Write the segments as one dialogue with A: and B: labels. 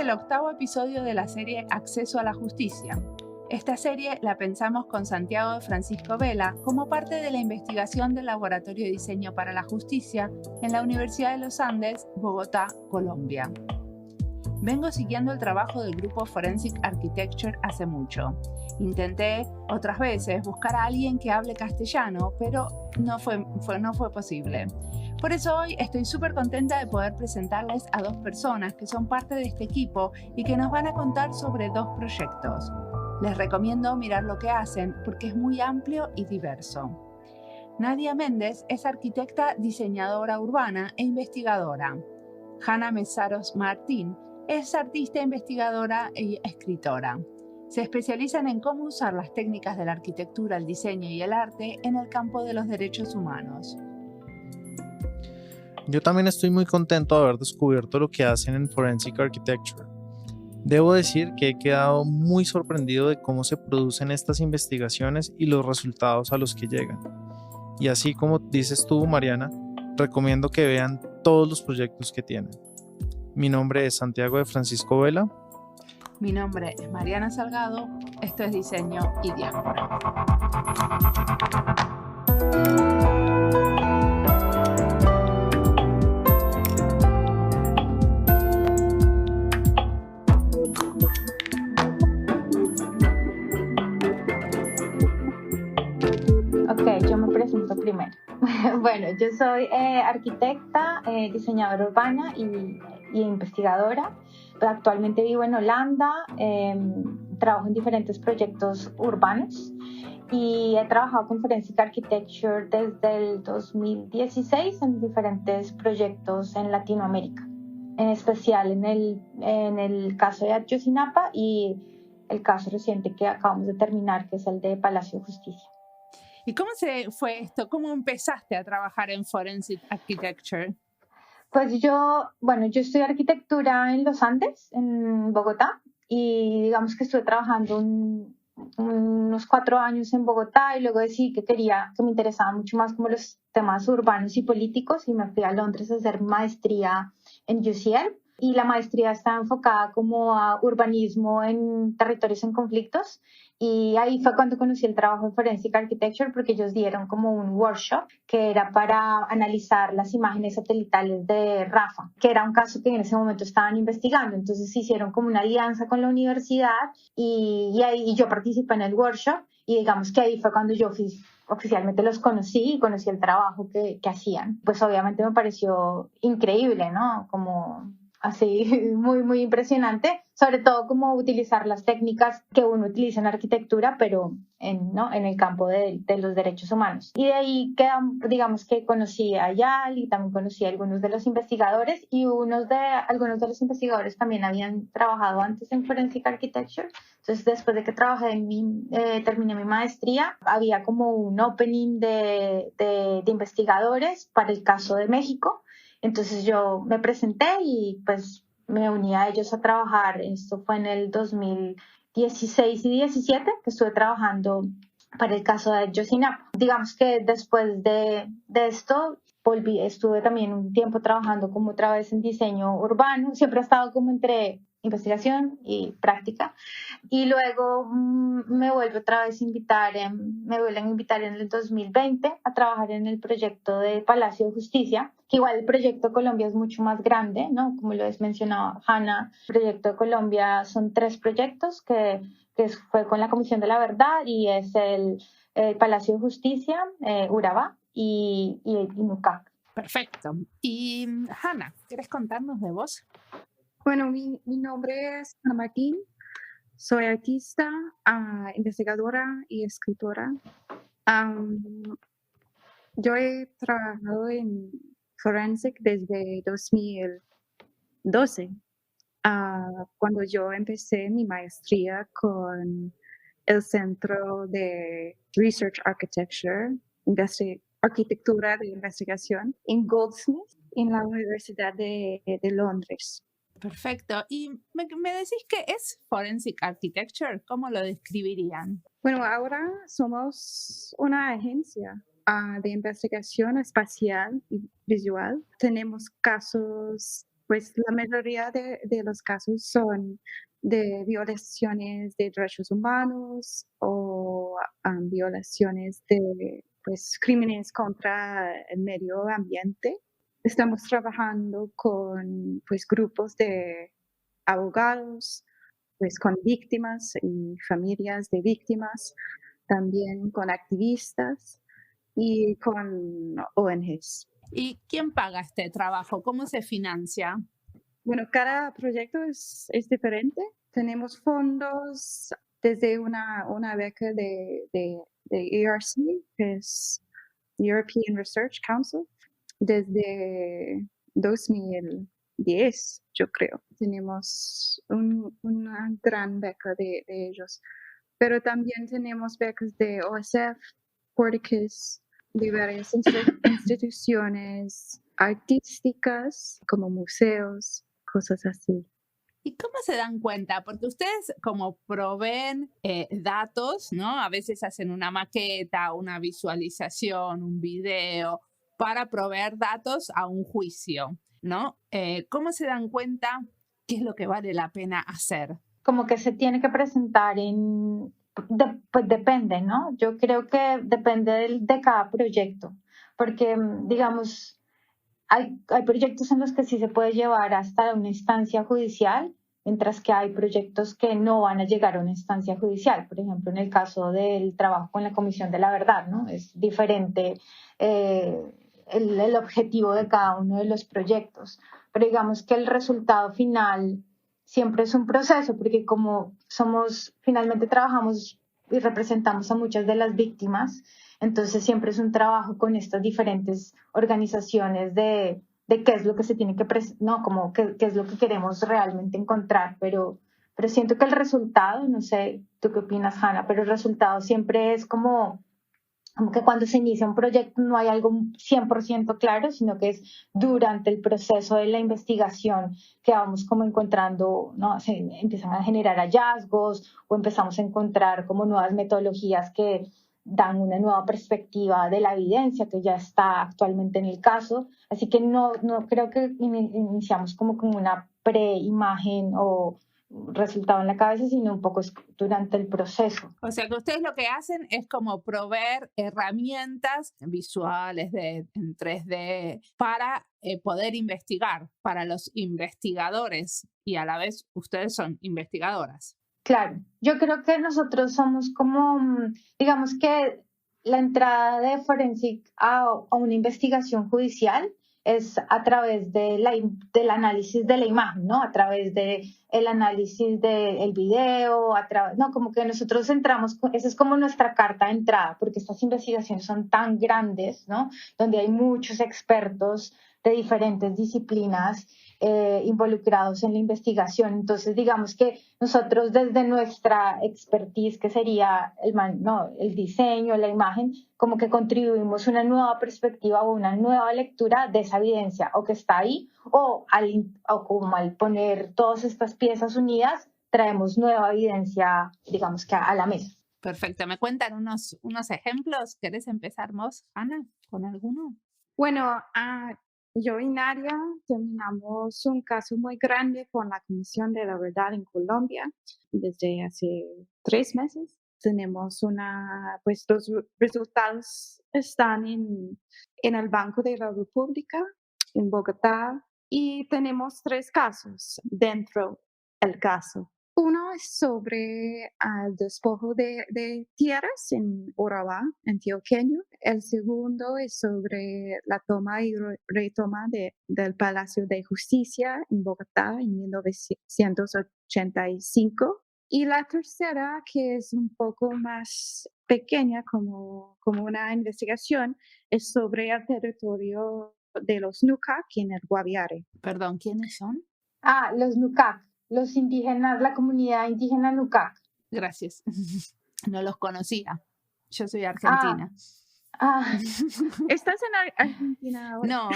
A: el octavo episodio de la serie Acceso a la Justicia. Esta serie la pensamos con Santiago de Francisco Vela como parte de la investigación del Laboratorio de Diseño para la Justicia en la Universidad de los Andes, Bogotá, Colombia. Vengo siguiendo el trabajo del grupo Forensic Architecture hace mucho. Intenté otras veces buscar a alguien que hable castellano, pero no fue posible. Por eso hoy estoy súper contenta de poder presentarles a dos personas que son parte de este equipo y que nos van a contar sobre dos proyectos. Les recomiendo mirar lo que hacen porque es muy amplio y diverso. Nadia Méndez es arquitecta, diseñadora urbana e investigadora. Hanna Mesaros Martín es artista, investigadora y escritora. Se especializan en cómo usar las técnicas de la arquitectura, el diseño y el arte en el campo de los derechos humanos.
B: Yo también estoy muy contento de haber descubierto lo que hacen en Forensic Architecture. Debo decir que he quedado muy sorprendido de cómo se producen estas investigaciones y los resultados a los que llegan. Y así como dices tú, Mariana, recomiendo que vean todos los proyectos que tienen. Mi nombre es Santiago de Francisco Vela.
A: Mi nombre es Mariana Salgado. Esto es Diseño y Diáspora.
C: Yo me presento primero. Bueno, yo soy arquitecta, diseñadora urbana y investigadora. Actualmente vivo en Holanda, trabajo en diferentes proyectos urbanos y he trabajado con Forensic Architecture desde el 2016 en diferentes proyectos en Latinoamérica, en especial en el caso de Ayotzinapa y el caso reciente que acabamos de terminar, que es el de Palacio de Justicia.
A: ¿Y cómo fue esto? ¿Cómo empezaste a trabajar en Forensic Architecture?
C: Pues yo estudié arquitectura en los Andes, en Bogotá, y digamos que estuve trabajando unos 4 años en Bogotá y luego decidí que me interesaban mucho más como los temas urbanos y políticos y me fui a Londres a hacer maestría en UCL. Y la maestría está enfocada como a urbanismo en territorios en conflictos. Y ahí fue cuando conocí el trabajo de Forensic Architecture porque ellos dieron como un workshop que era para analizar las imágenes satelitales de Rafa, que era un caso que en ese momento estaban investigando. Entonces hicieron como una alianza con la universidad y yo participé en el workshop y digamos que ahí fue cuando yo oficialmente los conocí y conocí el trabajo que hacían. Pues obviamente me pareció increíble, ¿no? Como así muy, muy impresionante, sobre todo cómo utilizar las técnicas que uno utiliza en arquitectura, pero en el campo de los derechos humanos. Y de ahí digamos que conocí a Yal y también conocí a algunos de los investigadores y algunos de los investigadores también habían trabajado antes en Forensic Architecture. Entonces, después de que terminé mi maestría, había como un opening de investigadores para el caso de México. Entonces yo me presenté y pues me uní a ellos a trabajar. Esto fue en el 2016 y 17 que estuve trabajando para el caso de Ayotzinapa. Digamos que después de esto estuve también un tiempo trabajando como otra vez en diseño urbano. Siempre he estado como entre investigación y práctica. Y luego me vuelven a invitar en el 2020 a trabajar en el proyecto de Palacio de Justicia, que igual el proyecto Colombia es mucho más grande, ¿no? Como lo has mencionado, Hanna, el proyecto de Colombia son 3 proyectos que fue con la Comisión de la Verdad y es el Palacio de Justicia, Urabá y NUCAC.
A: Perfecto. Y Hanna, ¿quieres contarnos de vos?
D: Bueno, mi nombre es Hanna Martín. Soy artista, investigadora y escritora. Yo he trabajado en Forensic desde 2012, cuando yo empecé mi maestría con el Centro de Research Architecture, Arquitectura de Investigación, en Goldsmith, en la Universidad de Londres.
A: Perfecto. ¿Y me decís qué es Forensic Architecture? ¿Cómo lo describirían?
D: Bueno, ahora somos una agencia de investigación espacial y visual. Tenemos casos pues la mayoría de los casos son de violaciones de derechos humanos o violaciones de pues, crímenes contra el medio ambiente. Estamos trabajando con pues, grupos de abogados, pues, con víctimas y familias de víctimas, también con activistas y con ONGs.
A: ¿Y quién paga este trabajo? ¿Cómo se financia?
D: Bueno, cada proyecto es diferente. Tenemos fondos desde una beca de ERC, que es European Research Council, desde 2010, yo creo. Tenemos una gran beca de ellos. Pero también tenemos becas de OSF, Porticus, de varias instituciones artísticas como museos, cosas así.
A: ¿Y cómo se dan cuenta? Porque ustedes como proveen datos, ¿no? A veces hacen una maqueta, una visualización, un video para proveer datos a un juicio, ¿no? ¿Cómo se dan cuenta qué es lo que vale la pena hacer?
C: Como que se tiene que presentar pues depende, ¿no? Yo creo que depende de cada proyecto, porque digamos, hay proyectos en los que sí se puede llevar hasta una instancia judicial, mientras que hay proyectos que no van a llegar a una instancia judicial. Por ejemplo, en el caso del trabajo con la Comisión de la Verdad, ¿no? Es diferente el objetivo de cada uno de los proyectos. Pero digamos que el resultado final siempre es un proceso, porque como finalmente trabajamos y representamos a muchas de las víctimas, entonces siempre es un trabajo con estas diferentes organizaciones de qué es lo que se tiene que, no, como qué es lo que queremos realmente encontrar, pero siento que el resultado, no sé, tú qué opinas, Hannah, pero el resultado siempre es como que cuando se inicia un proyecto no hay algo 100% claro, sino que es durante el proceso de la investigación que vamos como encontrando, ¿no? Se empiezan a generar hallazgos o empezamos a encontrar como nuevas metodologías que dan una nueva perspectiva de la evidencia que ya está actualmente en el caso. Así que no creo que iniciamos como una preimagen o resultado en la cabeza, sino un poco durante el proceso.
A: O sea que ustedes lo que hacen es como proveer herramientas visuales en 3D para poder investigar para los investigadores y a la vez ustedes son investigadoras.
C: Claro, yo creo que nosotros somos como, digamos que la entrada de Forensic a una investigación judicial es a través del análisis de la imagen, ¿no? A través del análisis del video, no, como que nosotros entramos, esa es como nuestra carta de entrada, porque estas investigaciones son tan grandes, ¿no? Donde hay muchos expertos de diferentes disciplinas involucrados en la investigación. Entonces, digamos que nosotros desde nuestra expertise, que sería el diseño, la imagen, como que contribuimos una nueva perspectiva o una nueva lectura de esa evidencia, o que está ahí, o como al poner todas estas piezas unidas, traemos nueva evidencia, digamos que a la mesa.
A: Perfecto. ¿Me cuentan unos ejemplos? ¿Querés empezar vos, Ana, con alguno?
D: Bueno, yo y Nadia terminamos un caso muy grande con la Comisión de la Verdad en Colombia desde hace 3 meses. Tenemos pues los resultados están en el Banco de la República en Bogotá y tenemos 3 casos dentro del caso. Uno es sobre el despojo de tierras en Urabá, antioqueño. El segundo es sobre la toma y retoma del Palacio de Justicia en Bogotá en 1985. Y la tercera, que es un poco más pequeña como una investigación, es sobre el territorio de los Nucac en el Guaviare.
A: Perdón, ¿quiénes son?
C: Los Nucac. Los indígenas, la comunidad indígena Nucac.
A: Gracias. No los conocía. Yo soy argentina.
D: ¿Estás en Argentina ahora?
A: No,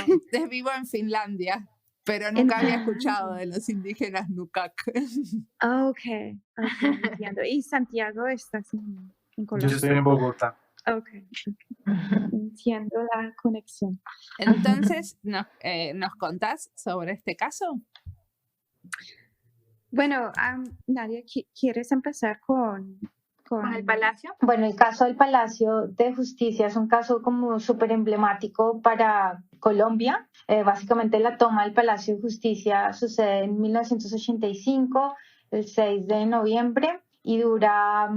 A: vivo en Finlandia, pero nunca había escuchado de los indígenas Nucac.
D: Okay, entiendo. ¿Y Santiago estás en Colombia?
E: Yo estoy en Bogotá.
D: Okay. Entiendo la conexión.
A: Entonces, ¿nos contás sobre este caso?
D: Bueno, Nadia, ¿quieres empezar con
C: el Palacio? Bueno, el caso del Palacio de Justicia es un caso como súper emblemático para Colombia. Básicamente la toma del Palacio de Justicia sucede en 1985, el 6 de noviembre. Y dura,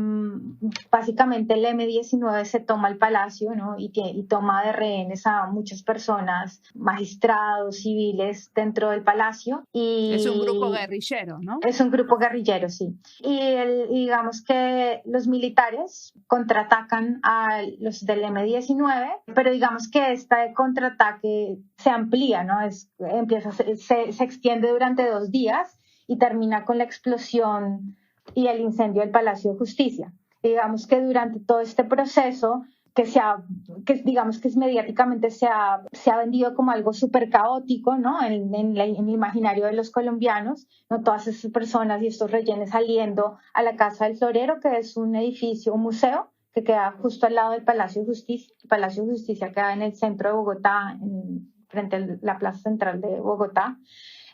C: básicamente el M-19 se toma el palacio, ¿no? Y toma de rehenes a muchas personas, magistrados, civiles dentro del palacio.
A: Es un grupo guerrillero, ¿no?
C: Es un grupo guerrillero, sí. Y digamos que los militares contraatacan a los del M-19, pero digamos que este contraataque se amplía, ¿no? Se extiende durante 2 días y termina con la explosión y el incendio del Palacio de Justicia. Digamos que durante todo este proceso, digamos que mediáticamente se ha vendido como algo súper caótico, ¿no? En el imaginario de los colombianos, ¿no? Todas esas personas y estos rehenes saliendo a la Casa del Florero, que es un edificio, un museo, que queda justo al lado del Palacio de Justicia. El Palacio de Justicia queda en el centro de Bogotá, frente a la plaza central de Bogotá.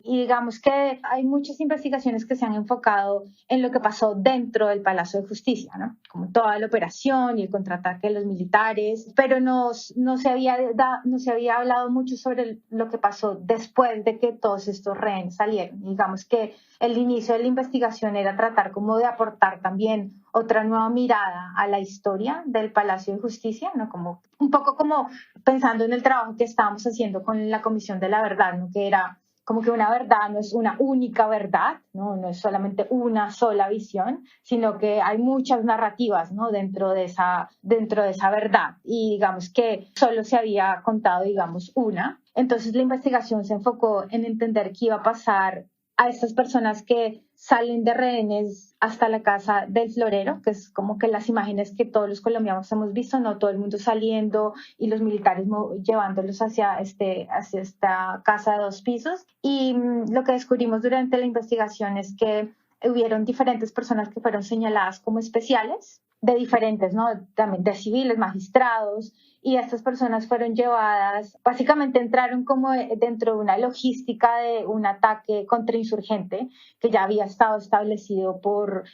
C: Y digamos que hay muchas investigaciones que se han enfocado en lo que pasó dentro del Palacio de Justicia, ¿no? Como toda la operación y el contraataque de los militares, pero no se había hablado mucho sobre lo que pasó después de que todos estos rehenes salieron. Digamos que el inicio de la investigación era tratar como de aportar también otra nueva mirada a la historia del Palacio de Justicia, ¿no? Como un poco como pensando en el trabajo que estábamos haciendo con la Comisión de la Verdad, ¿no? Que era como que una verdad no es una única verdad, no es solamente una sola visión, sino que hay muchas narrativas, ¿no? dentro de esa verdad, y digamos que solo se había contado, digamos, una. Entonces la investigación se enfocó en entender qué iba a pasar a estas personas que salen de rehenes hasta la Casa del Florero, que es como que las imágenes que todos los colombianos hemos visto, ¿no? Todo el mundo saliendo y los militares llevándolos hacia esta casa de 2 pisos. Y lo que descubrimos durante la investigación es que hubieron diferentes personas que fueron señaladas como especiales, de diferentes, ¿no? También de civiles, magistrados, y estas personas fueron llevadas, básicamente entraron como dentro de una logística de un ataque contrainsurgente que ya había estado establecido por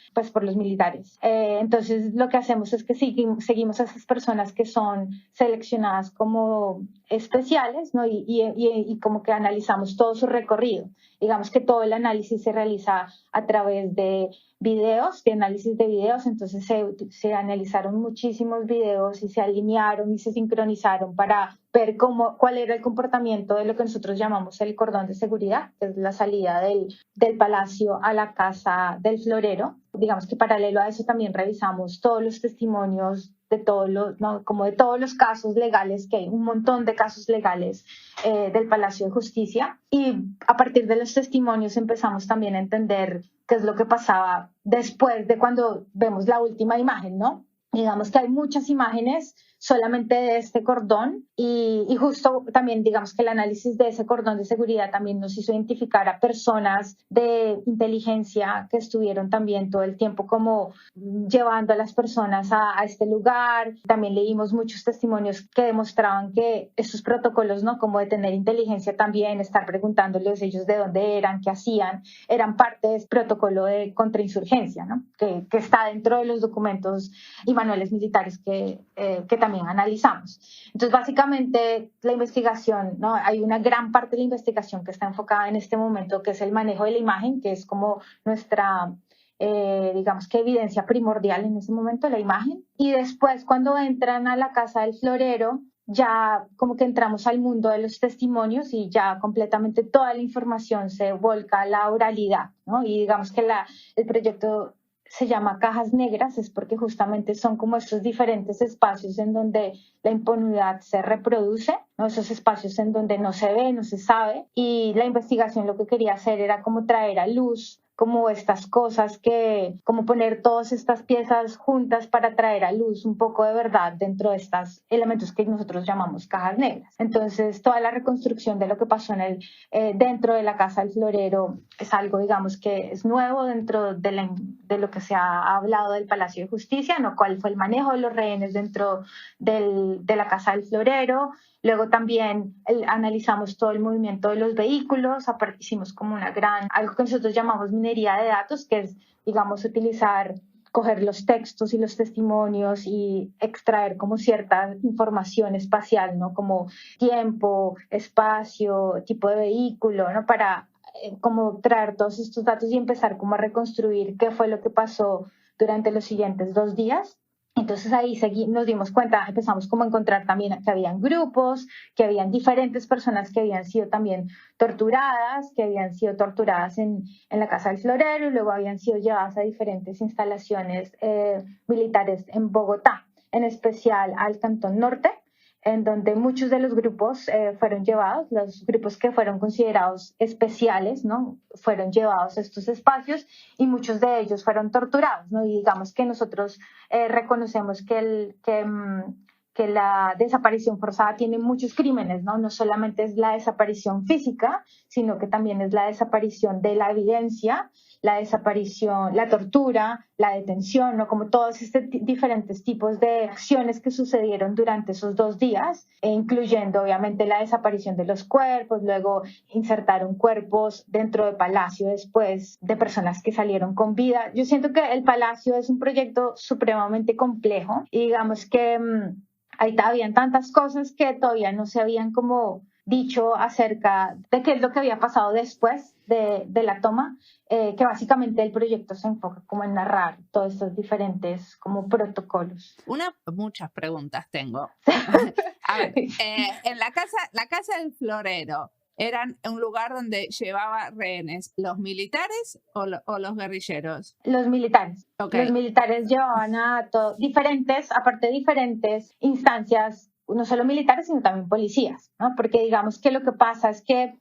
C: los militares. Entonces lo que hacemos es que seguimos a esas personas que son seleccionadas como especiales, ¿no? Y como que analizamos todo su recorrido. Digamos que todo el análisis se realiza a través de videos, de análisis de videos, entonces se analizaron muchísimos videos y se alinearon y se sincronizaron para ver cuál era el comportamiento de lo que nosotros llamamos el cordón de seguridad, que es la salida del palacio a la Casa del Florero. Digamos que paralelo a eso también revisamos todos los testimonios de todos los casos legales, que hay un montón de casos legales del Palacio de Justicia, y a partir de los testimonios empezamos también a entender qué es lo que pasaba después de cuando vemos la última imagen, ¿no? Digamos que hay muchas imágenes solamente de este cordón y justo también digamos que el análisis de ese cordón de seguridad también nos hizo identificar a personas de inteligencia que estuvieron también todo el tiempo como llevando a las personas a este lugar. También leímos muchos testimonios que demostraban que estos protocolos, ¿no? Como de tener inteligencia también, estar preguntándoles ellos de dónde eran, qué hacían, eran parte del protocolo de contrainsurgencia, ¿no? Que está dentro de los documentos y manuales militares que también analizamos. Entonces, básicamente, la investigación, ¿no? Hay una gran parte de la investigación que está enfocada en este momento, que es el manejo de la imagen, que es como nuestra, digamos que evidencia primordial en ese momento, la imagen. Y después, cuando entran a la Casa del Florero, ya como que entramos al mundo de los testimonios y ya completamente toda la información se volca a la oralidad, ¿no? Y digamos que el proyecto se llama Cajas Negras, es porque justamente son como estos diferentes espacios en donde la impunidad se reproduce, ¿no? Esos espacios en donde no se ve, no se sabe, y la investigación lo que quería hacer era como traer a luz como estas cosas como poner todas estas piezas juntas para traer a luz un poco de verdad dentro de estos elementos que nosotros llamamos cajas negras. Entonces, toda la reconstrucción de lo que pasó dentro de la Casa del Florero es algo, digamos, que es nuevo dentro de lo que se ha hablado del Palacio de Justicia, ¿no? Cuál fue el manejo de los rehenes dentro de la Casa del Florero. Luego también analizamos todo el movimiento de los vehículos, aparte hicimos como algo que nosotros llamamos minería de datos, que es, digamos, coger los textos y los testimonios y extraer como cierta información espacial, ¿no? Como tiempo, espacio, tipo de vehículo, ¿no? Para como traer todos estos datos y empezar como a reconstruir qué fue lo que pasó durante los siguientes 2 días. Entonces ahí nos dimos cuenta, empezamos como a encontrar también que habían grupos, que habían diferentes personas que habían sido también torturadas, en la Casa del Florero y luego habían sido llevadas a diferentes instalaciones militares en Bogotá, en especial al Cantón Norte, en donde muchos de los grupos fueron llevados, los grupos que fueron considerados especiales, ¿no? Fueron llevados a estos espacios y muchos de ellos fueron torturados, ¿no? Y digamos que nosotros reconocemos que la desaparición forzada tiene muchos crímenes, ¿no? No solamente es la desaparición física, sino que también es la desaparición de la evidencia, la desaparición, la tortura, la detención, ¿no? Como todos estos diferentes tipos de acciones que sucedieron durante esos 2 días, incluyendo obviamente la desaparición de los cuerpos, luego insertaron cuerpos dentro del Palacio después de personas que salieron con vida. Yo siento que el Palacio es un proyecto supremamente complejo y digamos que ahí habían tantas cosas que todavía no se habían como dicho acerca de qué es lo que había pasado después de la toma, que básicamente el proyecto se enfoca como en narrar todos estos diferentes como protocolos.
A: Muchas preguntas tengo. A ver, en la casa del Florero, ¿eran un lugar donde llevaba rehenes los militares o los guerrilleros?
C: Los militares. Okay. Los militares llevaban aparte de diferentes instancias, no solo militares, sino también policías, ¿no? Porque digamos que lo que pasa es que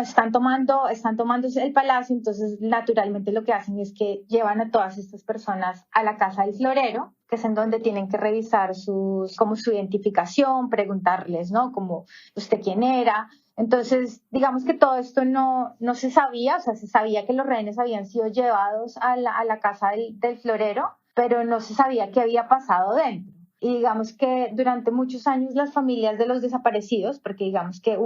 C: están tomando el palacio, entonces naturalmente lo que hacen es que llevan a todas estas personas a la Casa del Florero, que es en donde tienen que revisar su identificación, preguntarles, ¿no? Como usted quién era. Entonces, digamos que todo esto no se sabía, o sea, se sabía que los rehenes habían sido llevados a la Casa del Florero, pero no se sabía qué había pasado dentro. Y digamos que durante muchos años las familias de los desaparecidos, porque digamos que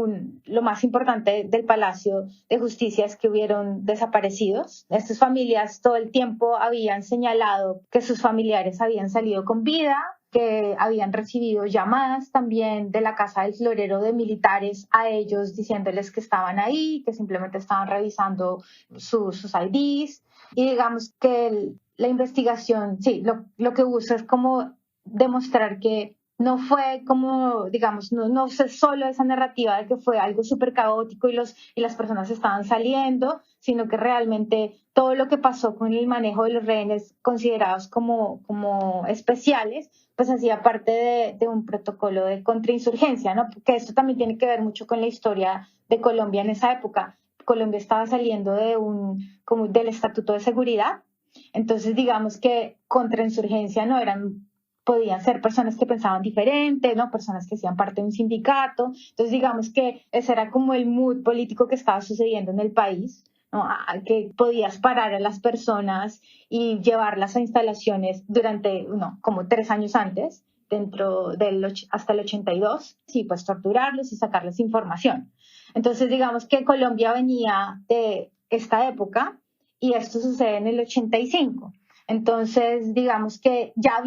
C: lo más importante del Palacio de Justicia es que hubieron desaparecidos. Estas familias todo el tiempo habían señalado que sus familiares habían salido con vida, que habían recibido llamadas también de la Casa del Florero de militares a ellos diciéndoles que estaban ahí, que simplemente estaban revisando sus IDs. Y digamos que la investigación, sí, lo que usa es como demostrar que no fue como, digamos, no es solo esa narrativa de que fue algo súper caótico y las personas estaban saliendo, sino que realmente todo lo que pasó con el manejo de los rehenes considerados como especiales, pues hacía parte de un protocolo de contrainsurgencia, ¿no? Porque esto también tiene que ver mucho con la historia de Colombia en esa época. Colombia estaba saliendo del Estatuto de Seguridad, entonces digamos que contrainsurgencia podían ser personas que pensaban diferente, ¿no? Personas que hacían parte de un sindicato. Entonces, digamos que ese era como el mood político que estaba sucediendo en el país, ¿no? Que podías parar a las personas y llevarlas a instalaciones durante, como 3 años antes, hasta el 82, sí, pues torturarlos y sacarles información. Entonces, digamos que Colombia venía de esta época y esto sucede en el 85. Entonces, digamos que ya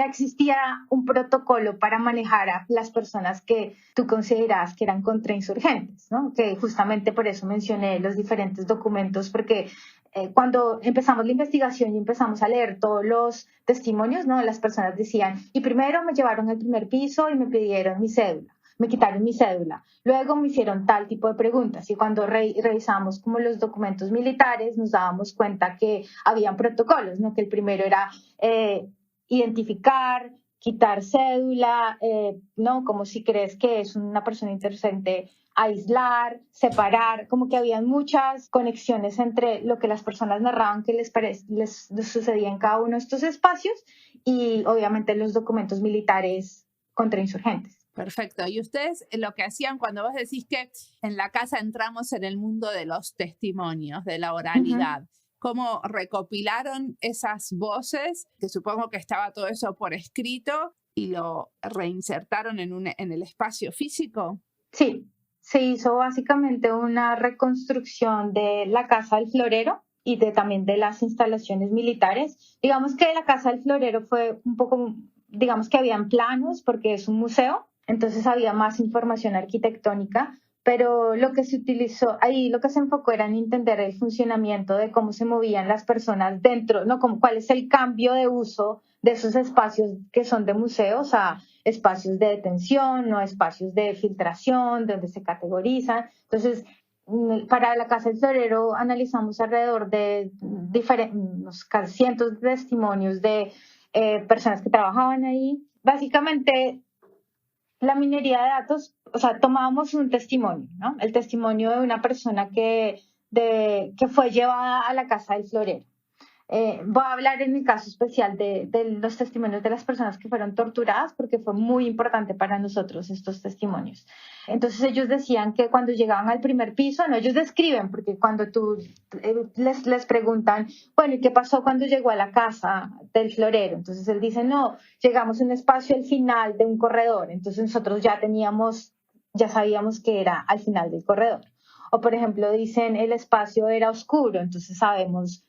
C: existía un protocolo para manejar a las personas que tú considerabas que eran contrainsurgentes, ¿no? Que justamente por eso mencioné los diferentes documentos, porque cuando empezamos la investigación y empezamos a leer todos los testimonios, ¿no? Las personas decían, y primero me llevaron al primer piso y me pidieron mi cédula. Me quitaron mi cédula, luego me hicieron tal tipo de preguntas y cuando revisamos como los documentos militares nos dábamos cuenta que habían protocolos, ¿no? Que el primero era identificar, quitar cédula, ¿no? Como si crees que es una persona inocente, aislar, separar, como que habían muchas conexiones entre lo que las personas narraban que les sucedía en cada uno de estos espacios y obviamente los documentos militares contra insurgentes.
A: Perfecto. Y ustedes lo que hacían cuando vos decís que en la casa entramos en el mundo de los testimonios, de la oralidad, ¿cómo recopilaron esas voces? Que supongo que estaba todo eso por escrito y lo reinsertaron en el espacio físico.
C: Sí, se hizo básicamente una reconstrucción de la Casa del Florero y también de las instalaciones militares. Digamos que la Casa del Florero fue un poco, digamos que habían planos porque es un museo, entonces había más información arquitectónica, pero lo que se utilizó ahí, lo que se enfocó era en entender el funcionamiento de cómo se movían las personas dentro, ¿no? Como cuál es el cambio de uso de esos espacios que son de museos a espacios de detención, no espacios de filtración, donde se categorizan. Entonces, para la Casa del Florero analizamos alrededor de unos cientos de testimonios de personas que trabajaban ahí. Básicamente, la minería de datos, o sea, tomábamos un testimonio, ¿no? El testimonio de una persona que fue llevada a la Casa del Florero. Voy a hablar en mi caso especial de los testimonios de las personas que fueron torturadas porque fue muy importante para nosotros estos testimonios. Entonces ellos decían que cuando llegaban al primer piso, no, ellos describen, porque cuando tú les preguntan, bueno, ¿y qué pasó cuando llegó a la casa del florero? Entonces él dice, no, llegamos a un espacio al final de un corredor, entonces nosotros ya sabíamos que era al final del corredor. O, por ejemplo, dicen el espacio era oscuro, entonces sabemos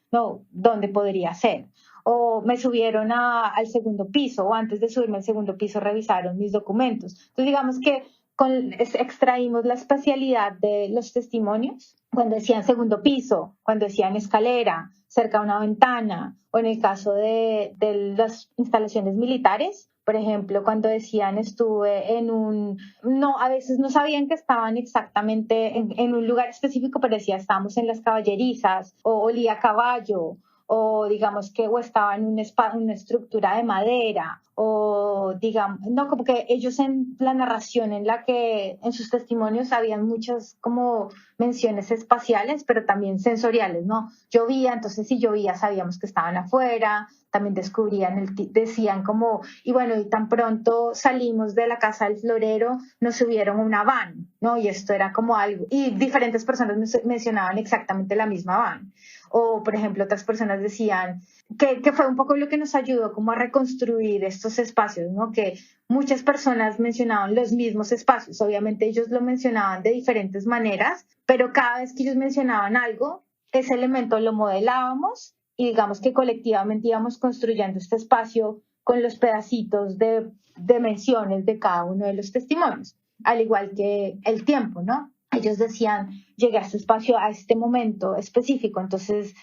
C: dónde podría ser. O me subieron al segundo piso, o antes de subirme al segundo piso revisaron mis documentos. Entonces, digamos que extraímos la especialidad de los testimonios cuando decían segundo piso, cuando decían escalera, cerca de una ventana, o en el caso de las instalaciones militares. Por ejemplo, cuando decían estuve a veces no sabían que estaban exactamente en un lugar específico, pero decía estábamos en las caballerizas, o olía a caballo, o digamos que o estaba en una estructura de madera, o digamos, no, como que ellos en la narración en sus testimonios habían muchas como menciones espaciales, pero también sensoriales, ¿no? Llovía, entonces si llovía sabíamos que estaban afuera, también decían como, y bueno, y tan pronto salimos de la Casa del Florero, nos subieron una van, ¿no? Y esto era como algo, y diferentes personas mencionaban exactamente la misma van. O, por ejemplo, otras personas decían que fue un poco lo que nos ayudó como a reconstruir estos espacios, ¿no? Que muchas personas mencionaban los mismos espacios. Obviamente ellos lo mencionaban de diferentes maneras, pero cada vez que ellos mencionaban algo, ese elemento lo modelábamos y digamos que colectivamente íbamos construyendo este espacio con los pedacitos de menciones de cada uno de los testimonios, al igual que el tiempo, ¿no? Ellos decían, llegué a este espacio a este momento específico, entonces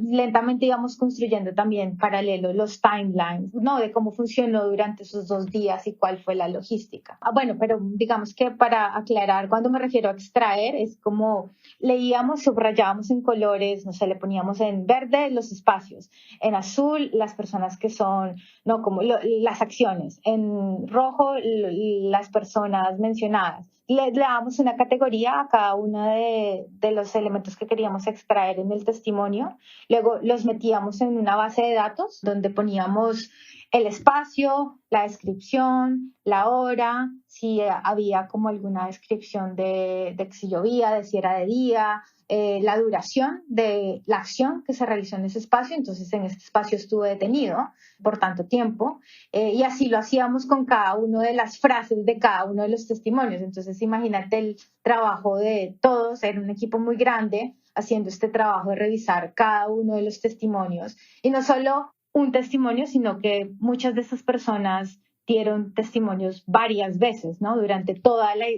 C: lentamente íbamos construyendo también paralelo los timelines, ¿no? De cómo funcionó durante esos 2 días y cuál fue la logística. Bueno, pero digamos que para aclarar, cuando me refiero a extraer, es como leíamos, subrayábamos en colores, no sé, le poníamos en verde los espacios, en azul las personas que son, no, como las acciones, en rojo las personas mencionadas. Le dábamos una categoría a cada uno de los elementos que queríamos extraer en el testimonio. Luego los metíamos en una base de datos donde poníamos el espacio, la descripción, la hora, si había como alguna descripción de si llovía, de si era de día, la duración de la acción que se realizó en ese espacio. Entonces en ese espacio estuve detenido por tanto tiempo, y así lo hacíamos con cada una de las frases de cada uno de los testimonios. Entonces imagínate el trabajo de todos, era un equipo muy grande haciendo este trabajo de revisar cada uno de los testimonios, y no solo un testimonio, sino que muchas de esas personas dieron testimonios varias veces, ¿no? Durante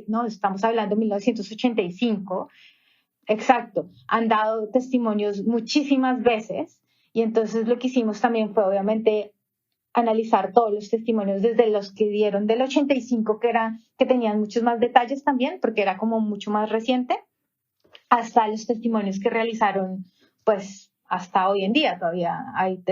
C: ¿no? Estamos hablando de 1985, exacto, han dado testimonios muchísimas veces, y entonces lo que hicimos también fue obviamente analizar todos los testimonios desde los que dieron del 85, que tenían muchos más detalles también, porque era como mucho más reciente, hasta los testimonios que realizaron, pues, hasta hoy en día todavía hay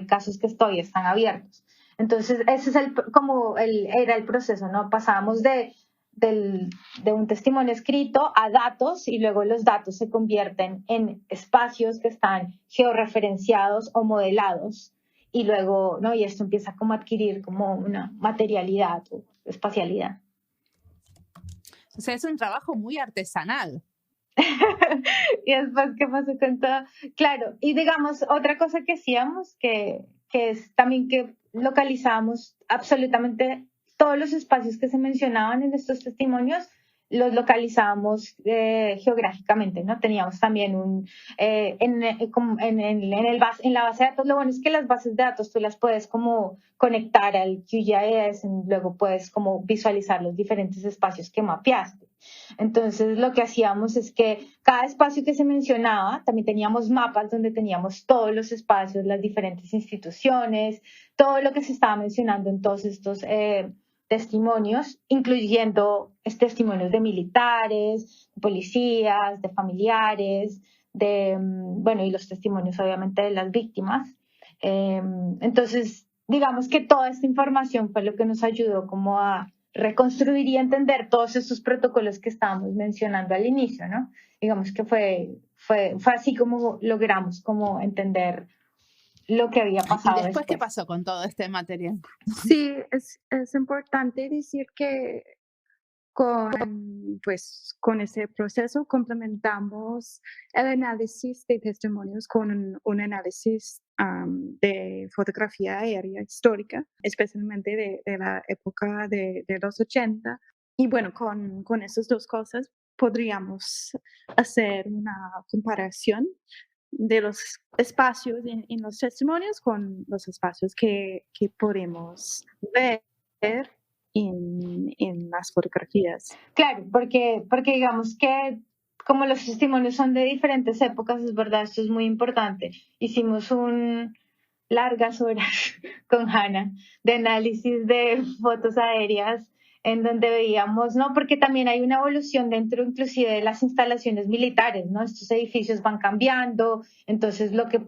C: casos que todavía están abiertos. Entonces, ese es era el proceso, ¿no? Pasábamos de de un testimonio escrito a datos y luego los datos se convierten en espacios que están georreferenciados o modelados y luego, ¿no? Y esto empieza como a adquirir como una materialidad o espacialidad.
A: O sea, es un trabajo muy artesanal.
C: Y después, ¿qué pasó con todo? Claro, y digamos, otra cosa que hacíamos, que es también que localizábamos absolutamente todos los espacios que se mencionaban en estos testimonios, los localizábamos geográficamente, ¿no? Teníamos también en la base de datos, lo bueno es que las bases de datos tú las puedes como conectar al QGIS, luego puedes como visualizar los diferentes espacios que mapeaste. Entonces lo que hacíamos es que cada espacio que se mencionaba, también teníamos mapas donde teníamos todos los espacios, las diferentes instituciones, todo lo que se estaba mencionando en todos estos testimonios, incluyendo testimonios de militares, de policías, de familiares, y los testimonios obviamente de las víctimas. Entonces, digamos que toda esta información fue lo que nos ayudó como a reconstruir y entender todos esos protocolos que estábamos mencionando al inicio, ¿no? Digamos que fue así como logramos como entender lo que había pasado.
A: ¿Y después qué pasó con todo este material?
D: Sí, es importante decir que con ese proceso complementamos el análisis de testimonios con un análisis de fotografía aérea histórica, especialmente de la época de los 80. Y bueno, con esas dos cosas podríamos hacer una comparación de los espacios en los testimonios con los espacios que podemos ver en las fotografías.
C: Claro, porque digamos que como los testimonios son de diferentes épocas, es verdad, esto es muy importante. Hicimos largas horas con Hannah de análisis de fotos aéreas en donde veíamos, ¿no? Porque también hay una evolución dentro inclusive de las instalaciones militares, ¿no? Estos edificios van cambiando, entonces lo que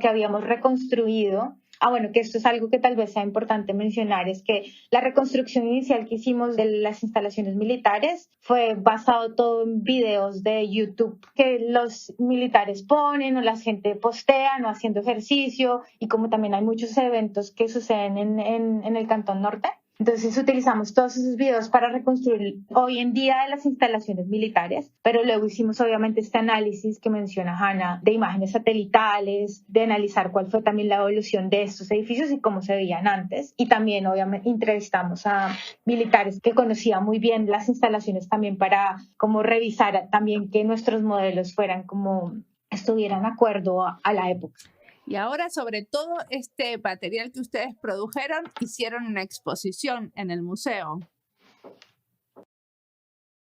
C: habíamos reconstruido. Bueno, que esto es algo que tal vez sea importante mencionar, es que la reconstrucción inicial que hicimos de las instalaciones militares fue basado todo en videos de YouTube que los militares ponen o la gente postea, no haciendo ejercicio, y como también hay muchos eventos que suceden en el Cantón Norte. Entonces utilizamos todos esos videos para reconstruir hoy en día de las instalaciones militares, pero luego hicimos obviamente este análisis que menciona Hannah de imágenes satelitales, de analizar cuál fue también la evolución de estos edificios y cómo se veían antes. Y también obviamente entrevistamos a militares que conocían muy bien las instalaciones también para como revisar también que nuestros modelos fueran como estuvieran de acuerdo a la época.
A: Y ahora, sobre todo este material que ustedes produjeron, hicieron una exposición en el museo.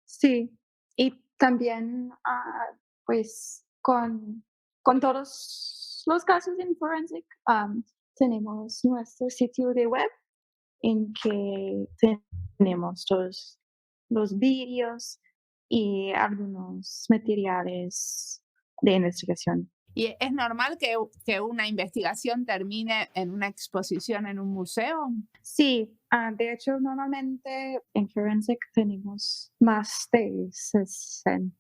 D: Sí, y también con todos los casos en Forensic tenemos nuestro sitio de web en que tenemos todos los vídeos y algunos materiales de investigación.
A: ¿Y es normal que una investigación termine en una exposición en un museo?
D: Sí, de hecho normalmente en Forensic tenemos más de 60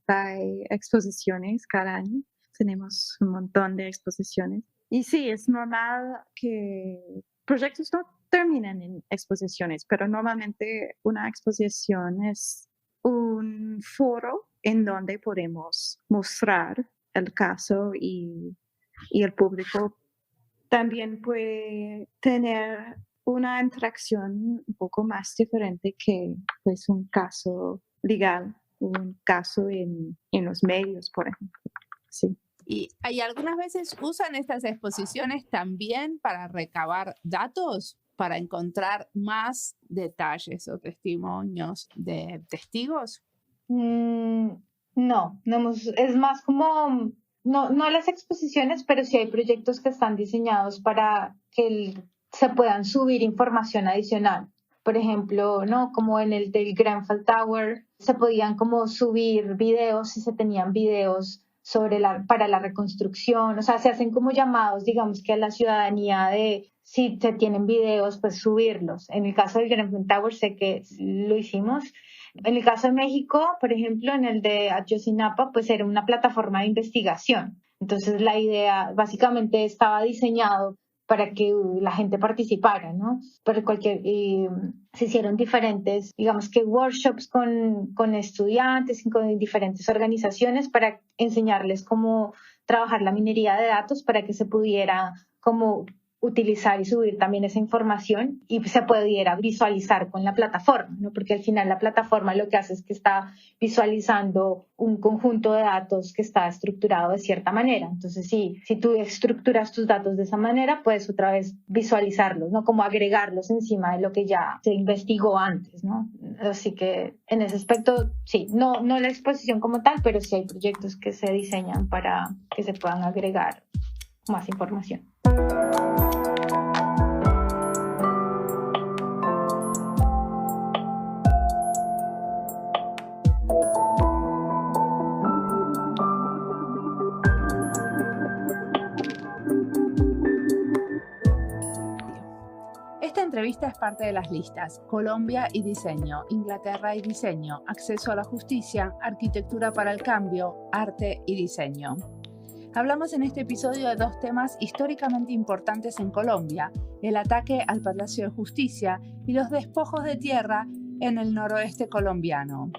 D: exposiciones cada año. Tenemos un montón de exposiciones. Y sí, es normal que proyectos no terminen en exposiciones, pero normalmente una exposición es un foro en donde podemos mostrar el caso y el público también puede tener una interacción un poco más diferente que pues un caso legal, un caso en los medios, por ejemplo. Sí.
A: ¿Y algunas veces usan estas exposiciones también para recabar datos, para encontrar más detalles o testimonios de testigos?
C: No, es más como, no las exposiciones, pero sí hay proyectos que están diseñados para que se puedan subir información adicional. Por ejemplo, ¿no? Como en el del Grenfell Tower, se podían como subir videos si se tenían videos para la reconstrucción. O sea, se hacen como llamados, digamos que a la ciudadanía de si se tienen videos, pues subirlos. En el caso del Grenfell Tower sé que lo hicimos. En el caso de México, por ejemplo, en el de Ayotzinapa, pues era una plataforma de investigación. Entonces la idea básicamente estaba diseñado para que la gente participara, ¿no? Se hicieron diferentes, digamos que workshops con estudiantes y con diferentes organizaciones para enseñarles cómo trabajar la minería de datos para que se pudiera como utilizar y subir también esa información y se pudiera visualizar con la plataforma, ¿no? Porque al final la plataforma lo que hace es que está visualizando un conjunto de datos que está estructurado de cierta manera. Entonces, si tú estructuras tus datos de esa manera, puedes otra vez visualizarlos, ¿no? Como agregarlos encima de lo que ya se investigó antes, ¿no? Así que en ese aspecto, sí, no la exposición como tal, pero sí hay proyectos que se diseñan para que se puedan agregar más información.
A: Esta entrevista es parte de las listas Colombia y Diseño, Inglaterra y Diseño, Acceso a la Justicia, Arquitectura para el Cambio, Arte y Diseño. Hablamos en este episodio de dos temas históricamente importantes en Colombia, el ataque al Palacio de Justicia y los despojos de tierra en el noroeste colombiano.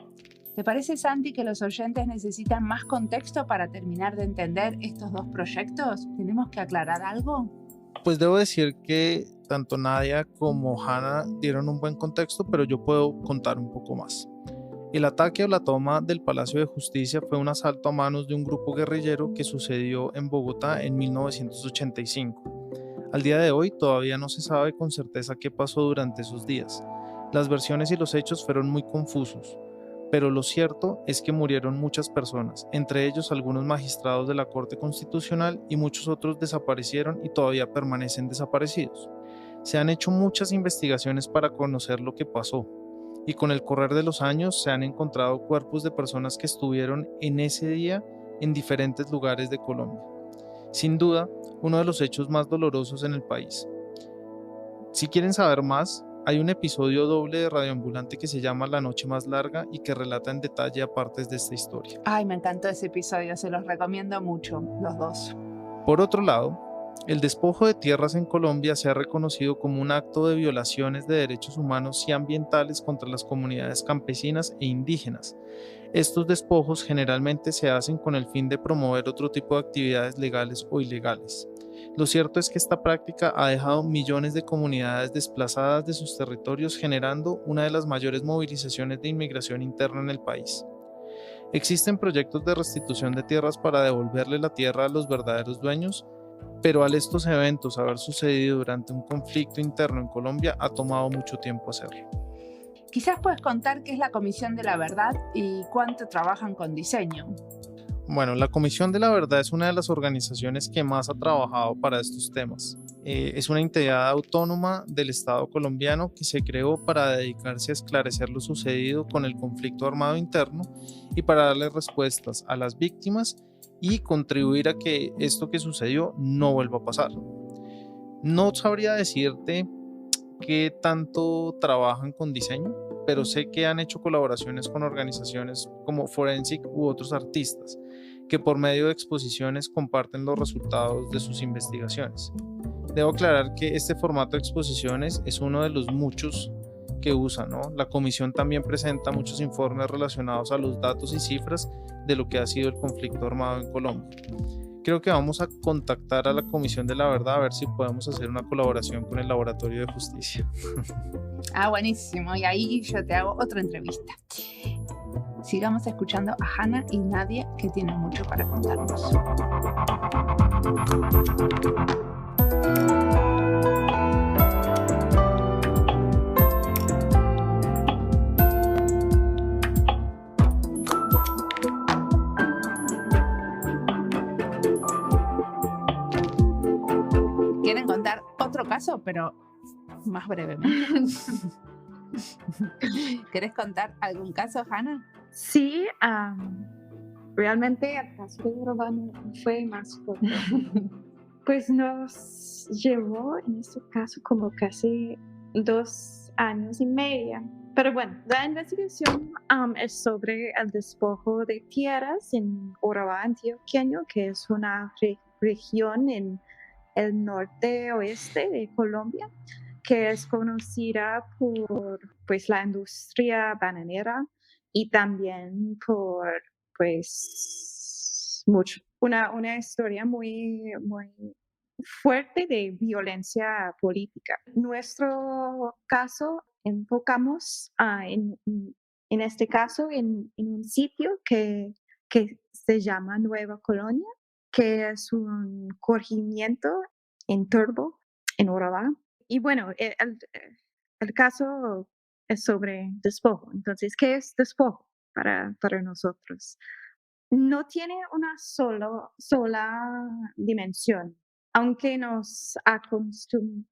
A: ¿Te parece, Santi, que los oyentes necesitan más contexto para terminar de entender estos dos proyectos? ¿Tenemos que aclarar algo?
B: Pues debo decir que tanto Nadia como Hannah dieron un buen contexto, pero yo puedo contar un poco más. El ataque o la toma del Palacio de Justicia fue un asalto a manos de un grupo guerrillero que sucedió en Bogotá en 1985. Al día de hoy todavía no se sabe con certeza qué pasó durante esos días. Las versiones y los hechos fueron muy confusos, pero lo cierto es que murieron muchas personas, entre ellos algunos magistrados de la Corte Constitucional, y muchos otros desaparecieron y todavía permanecen desaparecidos. Se han hecho muchas investigaciones para conocer lo que pasó, y con el correr de los años se han encontrado cuerpos de personas que estuvieron en ese día en diferentes lugares de Colombia. Sin duda, uno de los hechos más dolorosos en el país. Si quieren saber más, hay un episodio doble de Radioambulante que se llama La Noche Más Larga y que relata en detalle partes de esta historia.
A: Ay, me encantó ese episodio, se los recomiendo mucho, los dos.
B: Por otro lado, el despojo de tierras en Colombia se ha reconocido como un acto de violaciones de derechos humanos y ambientales contra las comunidades campesinas e indígenas. Estos despojos generalmente se hacen con el fin de promover otro tipo de actividades legales o ilegales. Lo cierto es que esta práctica ha dejado millones de comunidades desplazadas de sus territorios, generando una de las mayores movilizaciones de inmigración interna en el país. Existen proyectos de restitución de tierras para devolverle la tierra a los verdaderos dueños, pero al estos eventos haber sucedido durante un conflicto interno en Colombia, ha tomado mucho tiempo hacerlo.
A: Quizás puedes contar qué es la Comisión de la Verdad y cuánto trabajan con diseño.
B: Bueno, la Comisión de la Verdad es una de las organizaciones que más ha trabajado para estos temas. Es una entidad autónoma del Estado colombiano que se creó para dedicarse a esclarecer lo sucedido con el conflicto armado interno y para darle respuestas a las víctimas y contribuir a que esto que sucedió no vuelva a pasar. No sabría decirte qué tanto trabajan con diseño, pero sé que han hecho colaboraciones con organizaciones como Forensic u otros artistas, que por medio de exposiciones comparten los resultados de sus investigaciones. Debo aclarar que este formato de exposiciones es uno de los muchos que usan, ¿no? La comisión también presenta muchos informes relacionados a los datos y cifras de lo que ha sido el conflicto armado en Colombia. Creo que vamos a contactar a la Comisión de la Verdad a ver si podemos hacer una colaboración con el Laboratorio de Justicia.
A: Ah, buenísimo. Y ahí yo te hago otra entrevista. Sigamos escuchando a Hannah y Nadia, que tienen mucho para contarnos. ¿Quieren contar otro caso, pero más brevemente? ¿Querés contar algún caso, Hannah?
D: Sí, realmente el caso de Urbano fue más corto. Pues nos llevó en este caso como casi 2 años y medio Pero bueno, la investigación es sobre el despojo de tierras en Urabá antioqueño, que es una región en el norte oeste de Colombia, que es conocida por pues la industria bananera y también por pues una historia muy fuerte de violencia política. Nuestro caso enfocamos en este caso en un sitio que se llama Nueva Colonia, que es un corregimiento en Turbo, en Urabá. Y bueno, el caso es sobre despojo. Entonces, ¿qué es despojo para nosotros? No tiene una sola dimensión, aunque nos acostumbramos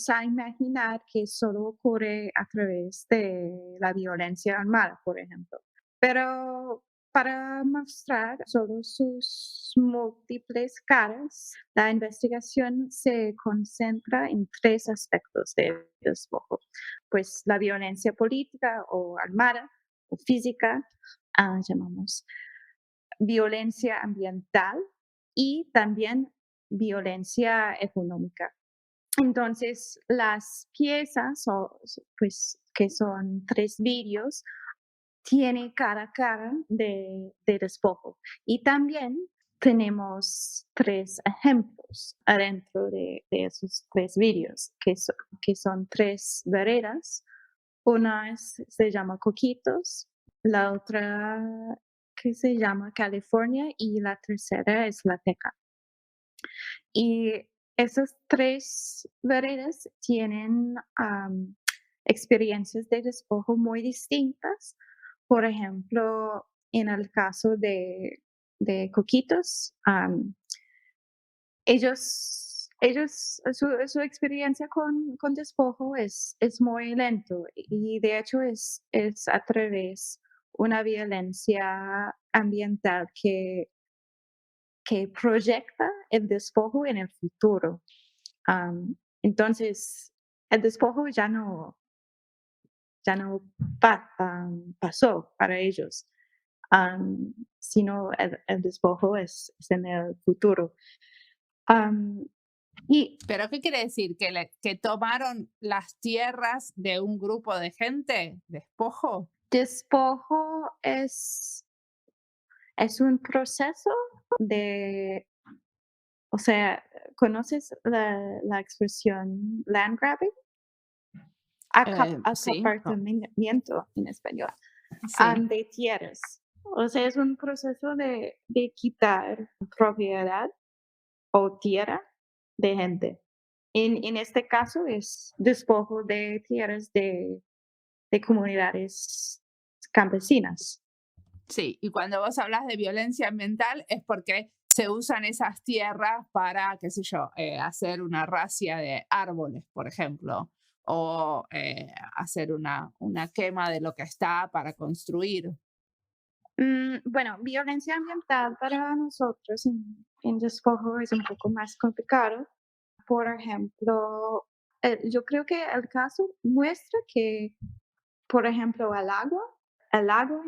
D: a imaginar que solo ocurre a través de la violencia armada, por ejemplo. Pero para mostrar solo sus múltiples caras, la investigación se concentra en tres aspectos del despojo, pues la violencia política o armada o física, llamamos violencia ambiental y también violencia económica. Entonces, las piezas, pues, que son 3 vídeos, tiene cada cara de despojo. Y también tenemos 3 ejemplos adentro de esos 3 vídeos, que son 3 veredas. Una se llama Coquitos, la otra que se llama California y la tercera es La Teca. Y esas 3 veredas tienen experiencias de despojo muy distintas. Por ejemplo, en el caso de Coquitos, su experiencia con despojo es muy lento y de hecho es a través una violencia ambiental que proyecta el despojo en el futuro. Entonces, el despojo ya no pasó para ellos, sino el despojo es en el futuro. Am, y
A: ¿Pero qué quiere decir? ¿Que tomaron las tierras de un grupo de gente? ¿Despojo?
D: despojo es un proceso de, o sea, ¿conoces la expresión land grabbing?
A: Sí, no,
D: Acaparamiento en español,
A: sí.
D: de tierras. O sea, es un proceso de quitar propiedad o tierra de gente. En este caso es despojo de tierras de comunidades campesinas.
A: Sí, y cuando vos hablas de violencia ambiental es porque se usan esas tierras para, qué sé yo, hacer una racia de árboles, por ejemplo, o hacer una quema de lo que está para construir.
D: Bueno, violencia ambiental para nosotros en despojo es un poco más complicado. Por ejemplo, yo creo que el caso muestra que, por ejemplo, el agua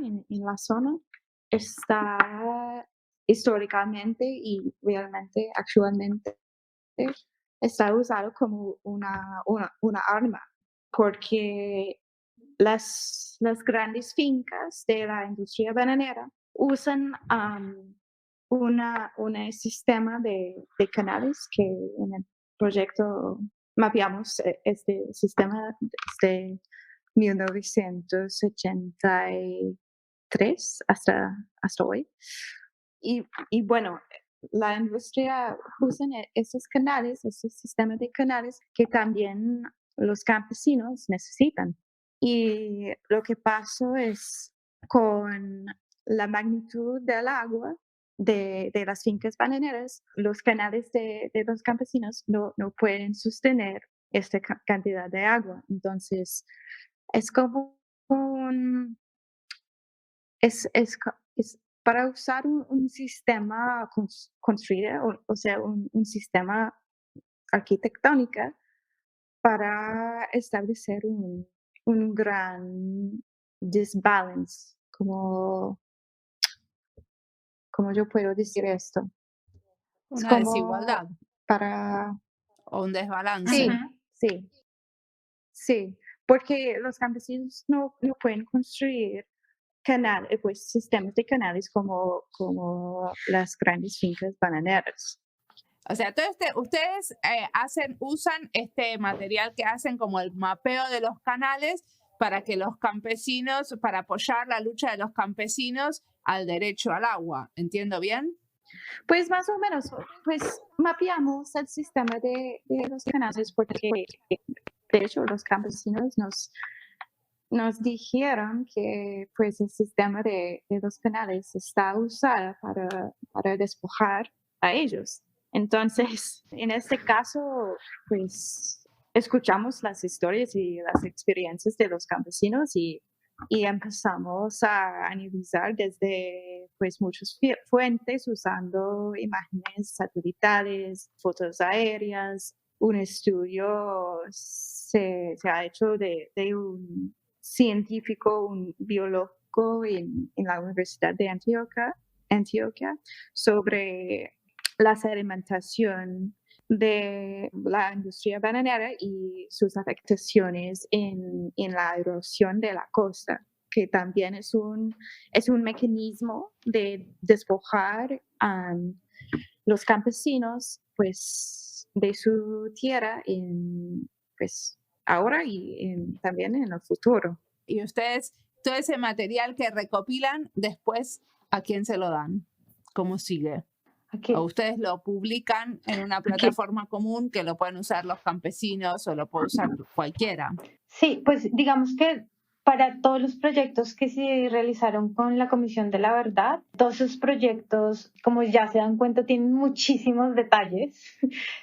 D: en la zona está históricamente y realmente actualmente está usado como una arma, porque las grandes fincas de la industria bananera usan un sistema de canales que en el proyecto mapeamos este sistema desde 1983 hasta hoy. Y bueno, la industria usa esos canales, ese sistema de canales que también los campesinos necesitan. Y lo que pasó es con la magnitud del agua de las fincas bananeras, los canales de los campesinos no pueden sostener esta cantidad de agua. Entonces, es como un, es para usar un sistema construido, o sea, un sistema arquitectónica para establecer un gran desbalance, ¿cómo yo puedo decir esto? Es
A: Una
D: como
A: desigualdad
D: para...
A: o un desbalance.
D: Sí,
C: Ujú.
D: sí, sí, porque los campesinos no pueden construir pues, sistemas de canales como las grandes fincas bananeras.
A: O sea, ustedes usan este material que hacen como el mapeo de los canales para que los campesinos, para apoyar la lucha de los campesinos al derecho al agua. ¿Entiendo bien?
D: Pues más o menos, pues mapeamos el sistema de los canales porque de hecho los campesinos nos dijeron que pues el sistema de los canales está usado para despojar a ellos. Entonces, en este caso, pues escuchamos las historias y las experiencias de los campesinos y empezamos a analizar desde pues muchas fuentes usando imágenes satelitales, fotos aéreas. Un estudio se ha hecho de un científico, un biólogo en la Universidad de Antioquia sobre la sedimentación de la industria bananera y sus afectaciones en la erosión de la costa, que también es un mecanismo de despojar a los campesinos pues, de su tierra pues, ahora y también en el futuro.
A: Y ustedes, todo ese material que recopilan, después, ¿a quién se lo dan? ¿Cómo sigue?
C: Aquí.
A: O ustedes lo publican en una plataforma común que lo pueden usar los campesinos o lo puede usar cualquiera.
C: Sí, pues digamos que para todos los proyectos que se realizaron con la Comisión de la Verdad, todos esos proyectos, como ya se dan cuenta, tienen muchísimos detalles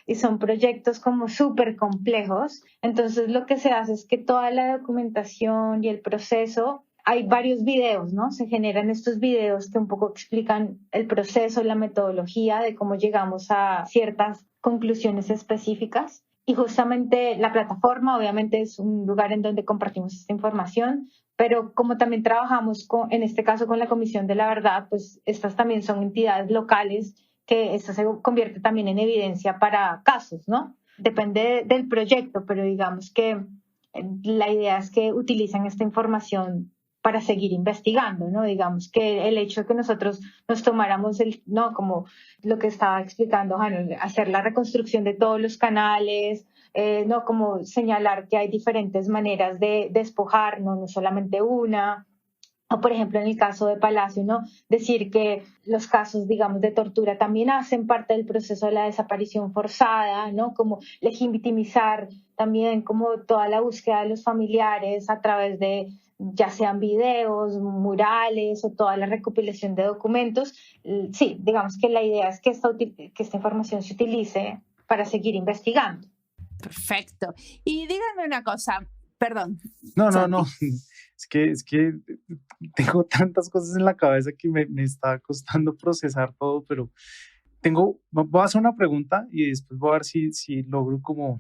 C: y son proyectos como súper complejos. Entonces lo que se hace es que toda la documentación y el proceso, hay varios videos, ¿no? Se generan estos videos que un poco explican el proceso, la metodología de cómo llegamos a ciertas conclusiones específicas. Y justamente la plataforma obviamente es un lugar en donde compartimos esta información, pero como también trabajamos en este caso con la Comisión de la Verdad, pues estas también son entidades locales que esto se convierte también en evidencia para casos, ¿no? Depende del proyecto, pero digamos que la idea es que utilizan esta información para seguir investigando, ¿no? Digamos que el hecho de que nosotros nos tomáramos ¿no? Como lo que estaba explicando Hannah, hacer la reconstrucción de todos los canales, ¿no? Como señalar que hay diferentes maneras de despojar, no solamente una. O, por ejemplo, en el caso de Palacio, ¿no? Decir que los casos, digamos, de tortura también hacen parte del proceso de la desaparición forzada, ¿no? Como legitimizar también como toda la búsqueda de los familiares a través de ya sean videos, murales o toda la recopilación de documentos. Sí, digamos que la idea es que esta información se utilice para seguir investigando.
A: Perfecto. Y díganme una cosa, perdón.
B: No,
A: Santi.
B: es que tengo tantas cosas en la cabeza que me está costando procesar todo, pero voy a hacer una pregunta y después voy a ver si logro como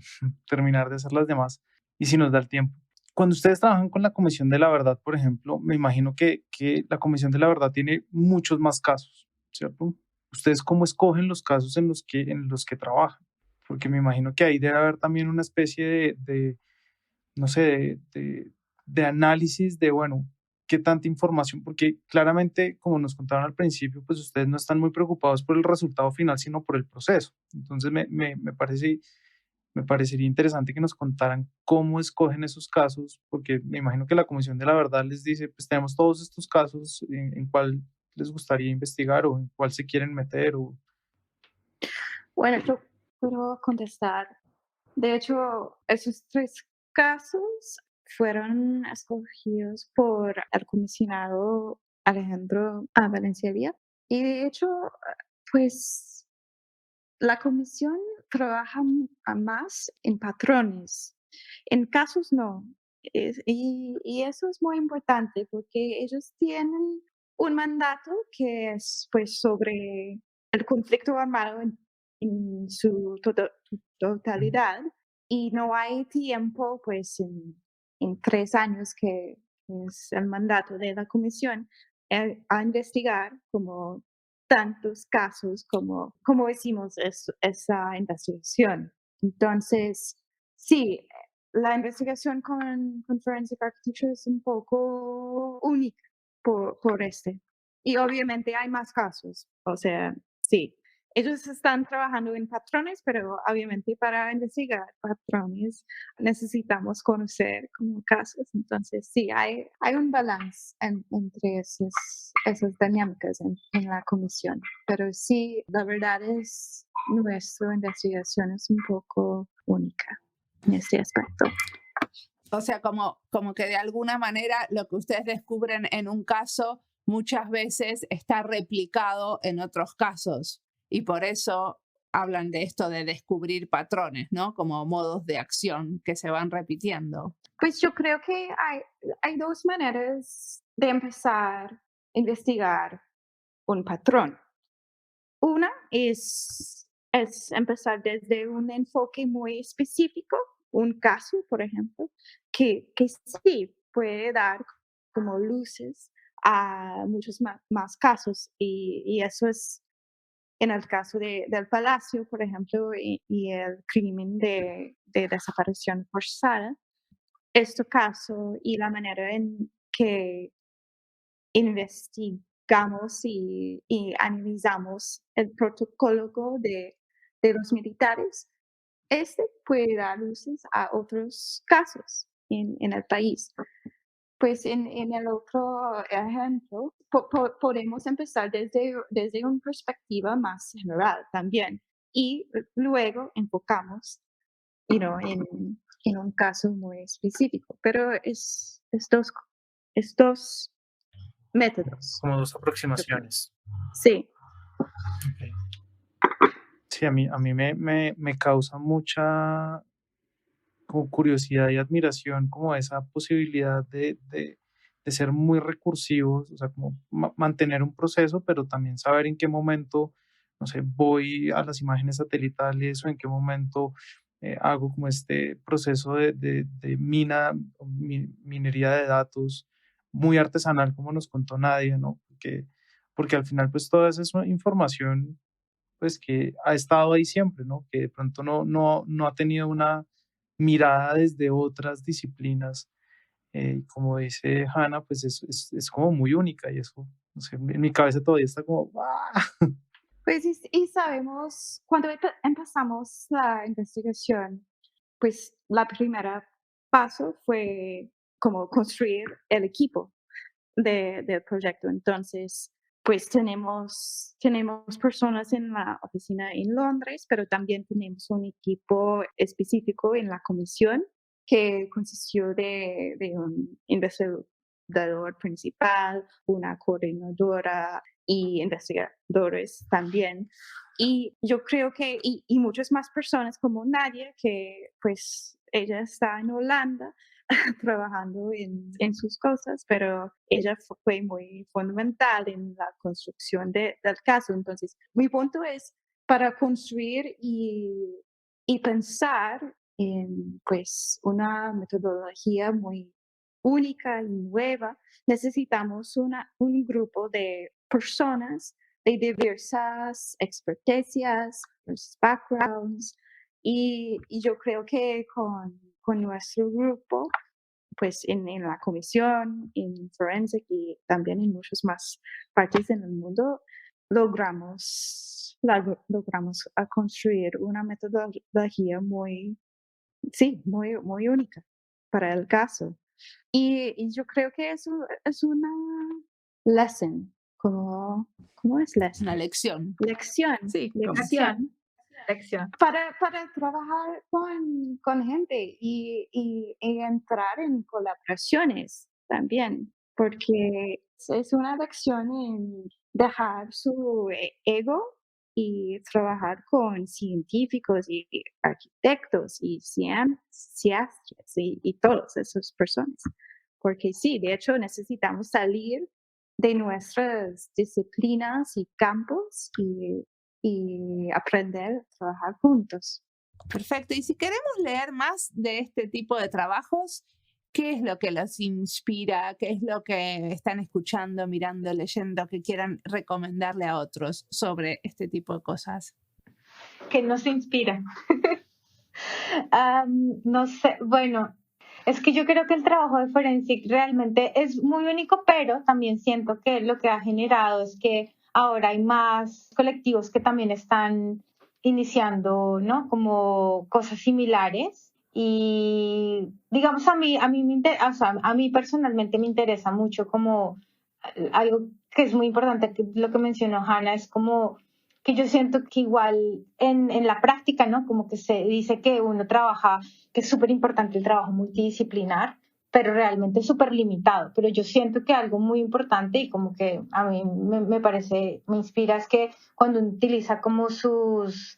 B: terminar de hacer las demás y si nos da el tiempo. Cuando ustedes trabajan con la Comisión de la Verdad, por ejemplo, me imagino que la Comisión de la Verdad tiene muchos más casos, ¿cierto? ¿Ustedes cómo escogen los casos en los que trabajan? Porque me imagino que ahí debe haber también una especie no sé, de análisis de, bueno, qué tanta información, porque claramente, como nos contaron al principio, pues ustedes no están muy preocupados por el resultado final, sino por el proceso. Entonces, me parecería interesante que nos contaran cómo escogen esos casos, porque me imagino que la Comisión de la Verdad les dice, pues tenemos todos estos casos, en cuál les gustaría investigar o en cuál se quieren meter.
D: Bueno, yo puedo contestar. De hecho, esos 3 casos fueron escogidos por el comisionado Alejandro Valencia. Y de hecho, pues la comisión trabaja más en patrones, en casos no. Y eso es muy importante porque ellos tienen un mandato que es pues sobre el conflicto armado en su totalidad y no hay tiempo pues en 3 años, que es el mandato de la comisión, a investigar como tantos casos como hicimos esa investigación. Entonces, sí, la investigación con Forensic Architecture es un poco única por este. Y obviamente hay más casos, o sea, sí. Ellos están trabajando en patrones, pero obviamente para investigar patrones necesitamos conocer como casos. Entonces, sí, hay un balance entre esas dinámicas en la comisión. Pero sí, la verdad es, nuestra investigación es un poco única en este aspecto.
A: O sea, como que de alguna manera lo que ustedes descubren en un caso muchas veces está replicado en otros casos. Y por eso hablan de esto de descubrir patrones, ¿no? Como modos de acción que se van repitiendo.
D: Pues yo creo que hay 2 maneras de empezar a investigar un patrón. Una es empezar desde un enfoque muy específico, un caso, por ejemplo, que sí puede dar como luces a muchos más casos, y eso es en el caso del Palacio, por ejemplo, y el crimen de desaparición forzada. Este caso y la manera en que investigamos y analizamos el protocolo de los militares, este puede dar luces a otros casos en el país. Pues en el otro ejemplo, podemos empezar desde una perspectiva más general también, y luego enfocamos, en un caso muy específico. Pero es dos métodos.
B: Como dos aproximaciones.
D: Sí.
B: Okay. Sí, a mí me causa mucha como curiosidad y admiración como esa posibilidad de ser muy recursivos, o sea, como mantener un proceso, pero también saber en qué momento, no sé, voy a las imágenes satelitales o en qué momento hago como este proceso de minería de datos muy artesanal, como nos contó Nadia, ¿no? Porque al final, pues toda esa es una información pues que ha estado ahí siempre, ¿no? Que de pronto no ha tenido una mirada desde otras disciplinas. Como dice Hannah, pues es como muy única y eso, no sé, en mi cabeza todavía está como, ¡ah!
D: Pues y sabemos, cuando empezamos la investigación, pues la primera paso fue como construir el equipo del proyecto. Entonces, pues tenemos personas en la oficina en Londres, pero también tenemos un equipo específico en la comisión que consistió de un investigador principal, una coordinadora y investigadores también. Y yo creo que, y muchas más personas como Nadia, que pues ella está en Holanda trabajando en sus cosas, pero ella fue muy fundamental en la construcción del caso. Entonces, mi punto es, para construir y pensar en pues una metodología muy única y nueva, necesitamos un grupo de personas de diversas experticias, diversos backgrounds, y yo creo que con nuestro grupo, pues en la comisión, en Forensic y también en muchas más partes en el mundo, logramos a construir una metodología muy, sí, muy única para el caso. Y yo creo que eso es una lesson, ¿cómo es lesson?
A: Una lección.
D: Lección.
A: Sí,
D: Lección.
C: Lección.
D: Para trabajar con gente y entrar en colaboraciones también, porque es una lección en dejar su ego y trabajar con científicos y arquitectos y científicos y todas esas personas. Porque sí, de hecho necesitamos salir de nuestras disciplinas y campos y aprender a trabajar juntos.
A: Perfecto. Y si queremos leer más de este tipo de trabajos, ¿Qué es lo que los inspira? ¿Qué es lo que están escuchando, mirando, leyendo, que quieran recomendarle a otros sobre este tipo de cosas?
C: Que nos inspira. No sé, bueno, es que yo creo que el trabajo de Forensic realmente es muy único, pero también siento que lo que ha generado es que ahora hay más colectivos que también están iniciando, ¿no? Como cosas similares. Y digamos, o sea, a mí personalmente me interesa mucho como algo que es muy importante, que lo que mencionó Hannah, es como que yo siento que igual en la práctica, ¿no? Como que se dice que uno trabaja, que es súper importante el trabajo multidisciplinar, pero realmente es súper limitado. Pero yo siento que algo muy importante y como que a mí me parece, me inspira, es que cuando uno utiliza como sus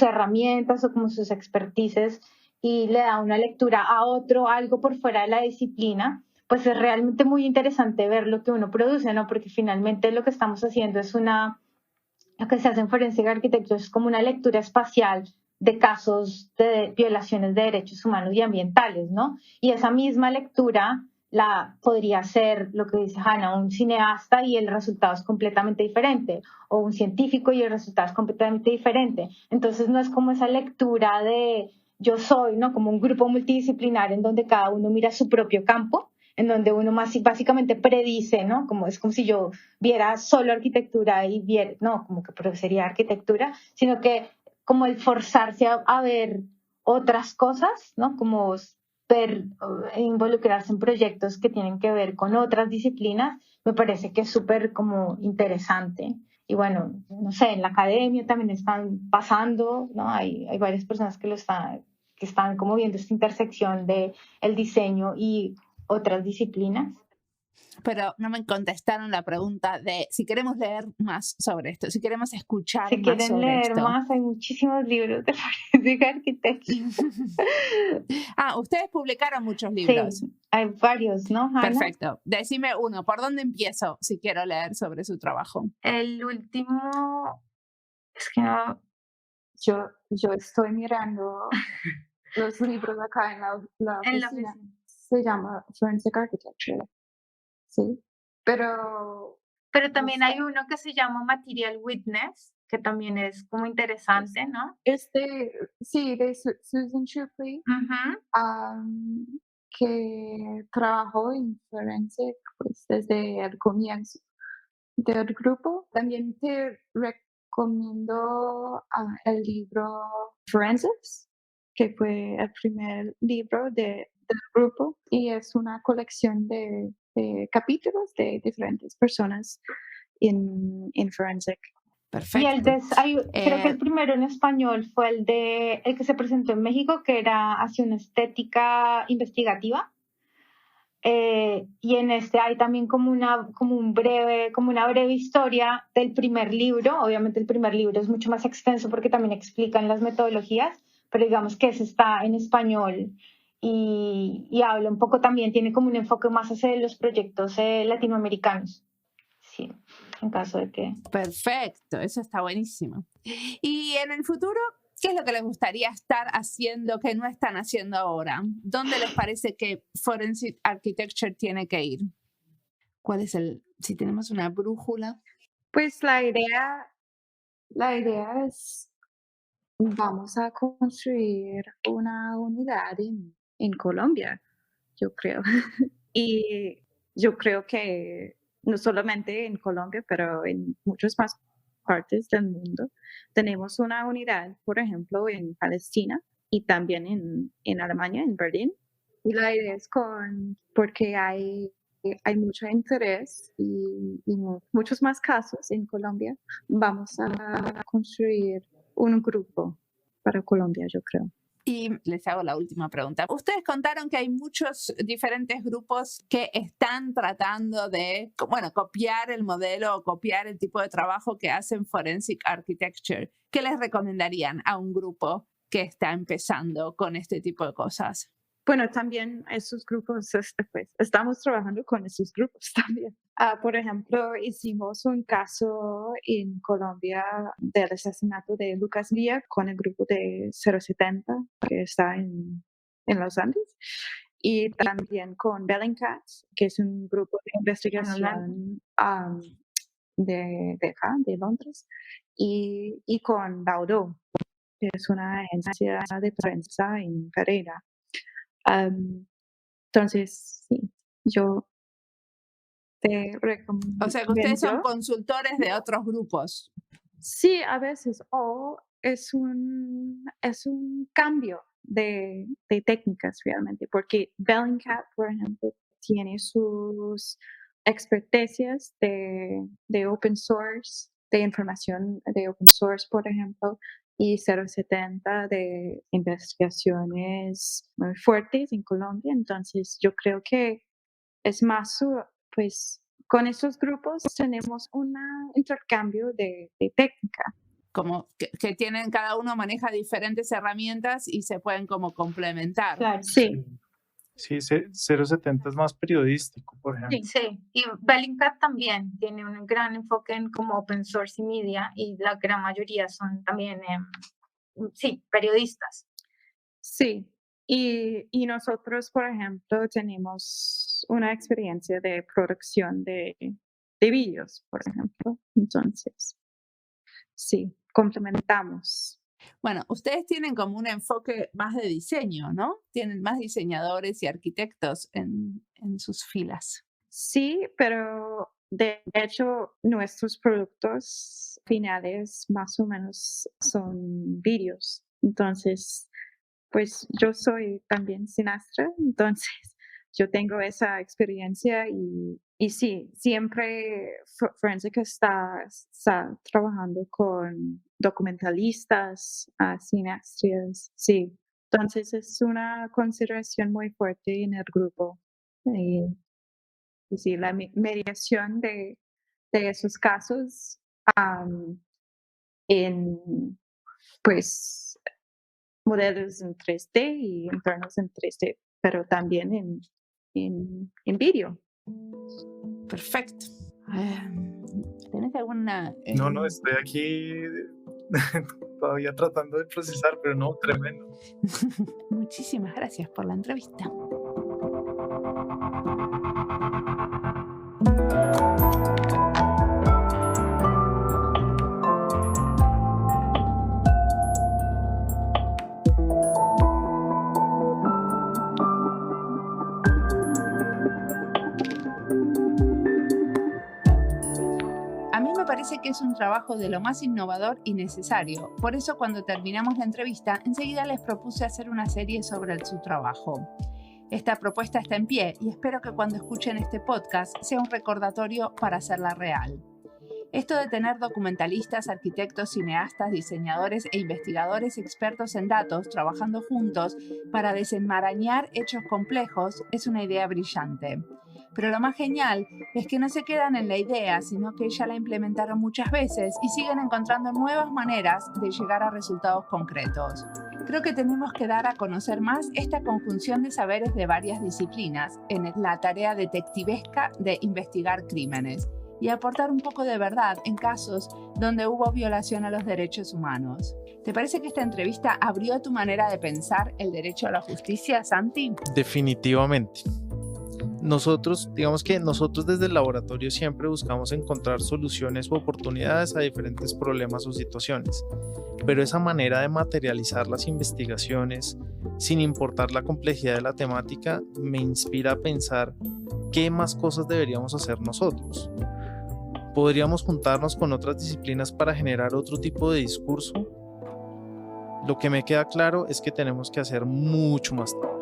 C: herramientas o como sus expertices y le da una lectura a otro, algo por fuera de la disciplina, pues es realmente muy interesante ver lo que uno produce, ¿no? Porque finalmente lo que estamos haciendo es lo que se hace en Forensic Architecture es como una lectura espacial de casos de violaciones de derechos humanos y ambientales, ¿no? Y esa misma lectura la podría hacer, lo que dice Hannah, un cineasta y el resultado es completamente diferente, o un científico y el resultado es completamente diferente. Entonces no es como esa lectura de yo soy, ¿no? Como un grupo multidisciplinar en donde cada uno mira su propio campo, en donde uno más básicamente predice, ¿no? Como es como si yo viera solo arquitectura y viera, no, como que produciría arquitectura, sino que como el forzarse a ver otras cosas, ¿no? Como ver e involucrarse en proyectos que tienen que ver con otras disciplinas, me parece que es súper como interesante. Y bueno, no sé, en la academia también están pasando, ¿no? Hay varias personas que están como viendo esta intersección de el diseño y otras disciplinas.
A: Pero no me contestaron la pregunta de si queremos leer más sobre esto, si queremos escuchar
C: Si
A: más
C: quieren
A: sobre
C: leer
A: esto.
C: más, hay muchísimos libros de Forensic Architecture.
A: Ustedes publicaron muchos libros.
C: Sí, hay varios, ¿no, Hannah?
A: Perfecto. Decime uno, ¿por dónde empiezo si quiero leer sobre su trabajo?
D: El último, es que no, yo estoy mirando los libros acá en la
C: En la
D: oficina.
C: oficina.
D: Se llama Forensic Architecture, ¿sí? Pero
C: Pero
D: no
C: también
D: sé,
C: hay uno que se llama Material Witness, que también es como interesante, ¿no?
D: sí, de Susan Shipley,
C: Ujú.
D: am, que trabajó en Forensic pues, desde el comienzo del grupo. También te recomiendo el libro Forensics, que fue el primer libro del grupo y es una colección de capítulos de diferentes personas en Forensic.
C: Y
A: Perfecto.
C: creo que el primero en español fue el que se presentó en México, que era hacia una estética investigativa. Y en este hay también como una breve historia del primer libro. Obviamente el primer libro es mucho más extenso porque también explican las metodologías, pero digamos que ese está en español y habla un poco también, tiene como un enfoque más hacia los proyectos latinoamericanos. Sí, en caso de que...
A: Perfecto, eso está buenísimo. Y en el futuro, ¿qué es lo que les gustaría estar haciendo que no están haciendo ahora? ¿Dónde les parece que Forensic Architecture tiene que ir? ¿Cuál es si tenemos una brújula?
D: Pues la idea es, vamos a construir una unidad en Colombia, yo creo. Y yo creo que no solamente en Colombia, pero en muchas más partes del mundo, tenemos una unidad, por ejemplo, en Palestina y también en Alemania, en Berlín. Y la idea es porque hay mucho interés y muchos más casos en Colombia, vamos a construir un grupo para Colombia, yo creo.
A: Y les hago la última pregunta. Ustedes contaron que hay muchos diferentes grupos que están tratando de, bueno, copiar el modelo o copiar el tipo de trabajo que hacen Forensic Architecture. ¿Qué les recomendarían a un grupo que está empezando con este tipo de cosas?
D: Bueno, también esos grupos, pues, estamos trabajando con esos grupos también. Por ejemplo, hicimos un caso en Colombia del asesinato de Lucas Villa con el grupo de 070 que está en los Andes. y también con Bellingcat, que es un grupo de investigación de Londres, y con Baudot, que es una agencia de prensa en Pereira. Entonces, sí, yo te recomiendo.
A: O sea que ustedes son consultores de otros grupos.
D: Sí, a veces, o es un cambio de técnicas realmente, porque Bellingcat, por ejemplo, tiene sus experticias de open source, de información de open source, por ejemplo, y 070 de investigaciones muy fuertes en Colombia. Entonces, yo creo que es más, pues, con estos grupos tenemos un intercambio de técnica.
A: Como que tienen, cada uno maneja diferentes herramientas y se pueden como complementar.
C: Claro.
D: Sí.
B: Sí, 070 es más periodístico, por ejemplo.
C: Sí, y Bellingcat también tiene un gran enfoque en como open source y media, y la gran mayoría son también, periodistas.
D: Sí, y nosotros, por ejemplo, tenemos una experiencia de producción de vídeos, por ejemplo. Entonces, sí, complementamos.
A: Bueno, ustedes tienen como un enfoque más de diseño, ¿no? Tienen más diseñadores y arquitectos en sus filas.
D: Sí, pero de hecho nuestros productos finales más o menos son vídeos. Entonces, pues yo soy también cineasta, entonces yo tengo esa experiencia y sí, siempre Forensic está trabajando con documentalistas, cineastas, sí. Entonces es una consideración muy fuerte en el grupo. Y sí, la mediación de esos casos en, pues, modelos en 3D y entornos en 3D, pero también en vídeo.
A: Perfecto. ¿Tenés alguna...?
B: No, estoy aquí todavía tratando de procesar, pero no, tremendo.
A: Muchísimas gracias por la entrevista. Parece que es un trabajo de lo más innovador y necesario. Por eso, cuando terminamos la entrevista, enseguida les propuse hacer una serie sobre su trabajo. Esta propuesta está en pie y espero que cuando escuchen este podcast sea un recordatorio para hacerla real. Esto de tener documentalistas, arquitectos, cineastas, diseñadores e investigadores expertos en datos trabajando juntos para desenmarañar hechos complejos es una idea brillante. Pero lo más genial es que no se quedan en la idea, sino que ya la implementaron muchas veces y siguen encontrando nuevas maneras de llegar a resultados concretos. Creo que tenemos que dar a conocer más esta conjunción de saberes de varias disciplinas en la tarea detectivesca de investigar crímenes y aportar un poco de verdad en casos donde hubo violación a los derechos humanos. ¿Te parece que esta entrevista abrió tu manera de pensar el derecho a la justicia, Santi?
B: Definitivamente. Nosotros desde el laboratorio siempre buscamos encontrar soluciones u oportunidades a diferentes problemas o situaciones, pero esa manera de materializar las investigaciones, sin importar la complejidad de la temática, me inspira a pensar qué más cosas deberíamos hacer nosotros. ¿Podríamos juntarnos con otras disciplinas para generar otro tipo de discurso? Lo que me queda claro es que tenemos que hacer mucho más trabajo.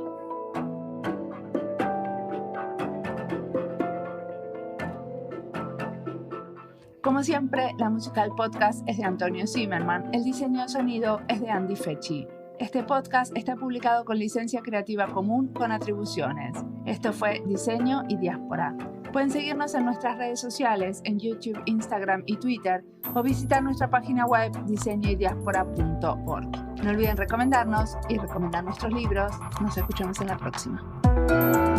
A: Como siempre, la música del podcast es de Antonio Zimmerman, el diseño de sonido es de Andy Fechi. Este podcast está publicado con licencia creativa común con atribuciones. Esto fue Diseño y Diáspora. Pueden seguirnos en nuestras redes sociales, en YouTube, Instagram y Twitter, o visitar nuestra página web diseñoydiaspora.org. No olviden recomendarnos y recomendar nuestros libros. Nos escuchamos en la próxima.